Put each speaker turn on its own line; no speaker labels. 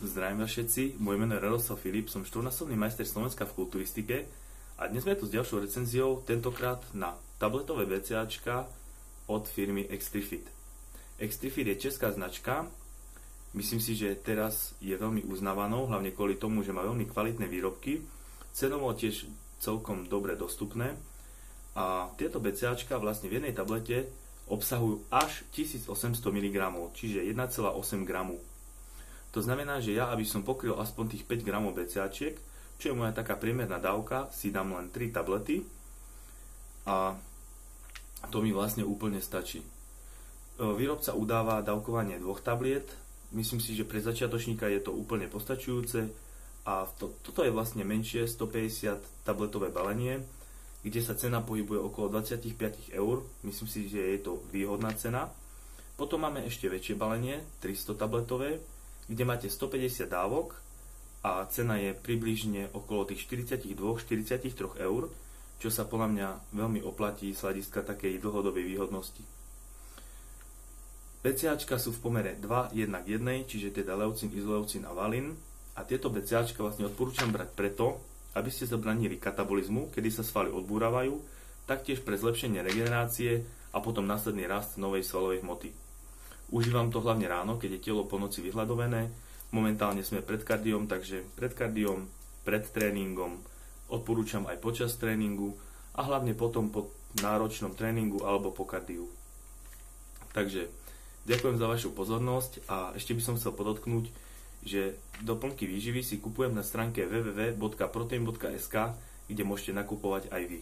Zdravím vás všetci, moje meno je Radoslav Filip, som štvornásobný majster Slovenska v kulturistike a dnes sme tu s ďalšou recenziou, tentokrát na tabletové VCAčka od firmy Extrifit. Extrifit je česká značka, myslím si, že teraz je veľmi uznávanou, hlavne kvôli tomu, že má veľmi kvalitné výrobky, cenovo tiež celkom dobre dostupné a tieto VCAčka vlastne v jednej tablete obsahujú až 1800 mg, čiže 1,8 g. To znamená, že ja, aby som pokryl aspoň tých 5 g BCAčiek, čo je moja taká priemerná dávka, si dám len 3 tablety a to mi vlastne úplne stačí. Výrobca udáva dávkovanie 2 tabliet, myslím si, že pre začiatočníka je to úplne postačujúce a toto je vlastne menšie 150 tabletové balenie, kde sa cena pohybuje okolo 25 eur, myslím si, že je to výhodná cena. Potom máme ešte väčšie balenie, 300 tabletové, kde máte 150 dávok a cena je približne okolo tých 42-43 eur, čo sa podľa mňa veľmi oplatí z hľadiska takej dlhodobej výhodnosti. BCAčka sú v pomere 2:1:1, čiže teda leucin, izoleucin a valin a tieto BCAčka vlastne odporúčam brať preto, aby ste zabranili katabolizmu, kedy sa svaly odbúravajú, taktiež pre zlepšenie regenerácie a potom následný rast novej svalovej hmoty. Užívam to hlavne ráno, keď je telo po noci vyhľadovené. Momentálne sme pred kardiom, takže pred kardiom, pred tréningom, odporúčam aj počas tréningu a hlavne potom po náročnom tréningu alebo po kardiu. Takže ďakujem za vašu pozornosť a ešte by som chcel podotknúť, že doplnky výživy si kupujem na stránke www.protein.sk, kde môžete nakupovať aj vy.